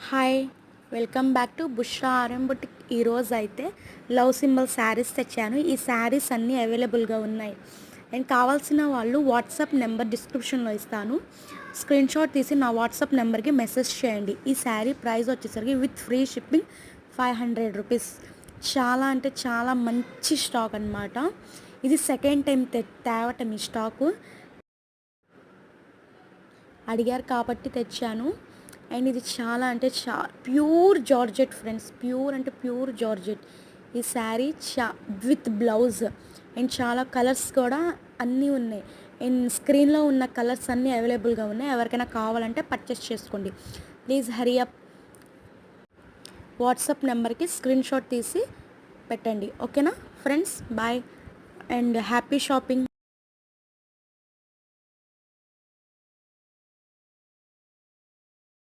Hi, welcome back to Bushra RM boutique. ఈరోజు అయితే love symbol saris తెచ్చాను. ఈ శారీస్ అన్నీ అవైలబుల్గా ఉన్నాయి. అండ్ కావాల్సిన వాళ్ళు వాట్సాప్ నెంబర్ డిస్క్రిప్షన్లో ఇస్తాను. స్క్రీన్ షాట్ తీసి నా వాట్సాప్ నెంబర్కి మెసేజ్ చేయండి. ఈ శారీ ప్రైస్ వచ్చేసరికి విత్ ఫ్రీ షిప్పింగ్ 500 రూపీస్. చాలా అంటే చాలా మంచి స్టాక్ అనమాట. ఇది సెకండ్ టైం తేవటం ఈ స్టాకు. అడిగారు కాబట్టి తెచ్చాను. అండ్ ఇది చాలా అంటే ప్యూర్ జార్జెట్ ఫ్రెండ్స్, ప్యూర్ అంటే ప్యూర్ జార్జెట్. ఈ శారీ విత్ బ్లౌజ్ అండ్ చాలా కలర్స్ కూడా అన్నీ ఉన్నాయి. అండ్ స్క్రీన్లో ఉన్న కలర్స్ అన్నీ అవైలబుల్గా ఉన్నాయి. ఎవరికైనా కావాలంటే పర్చేస్ చేసుకోండి. Please hurry up. వాట్సాప్ నెంబర్కి స్క్రీన్ షాట్ తీసి పెట్టండి. ఓకేనా friends, bye and happy shopping.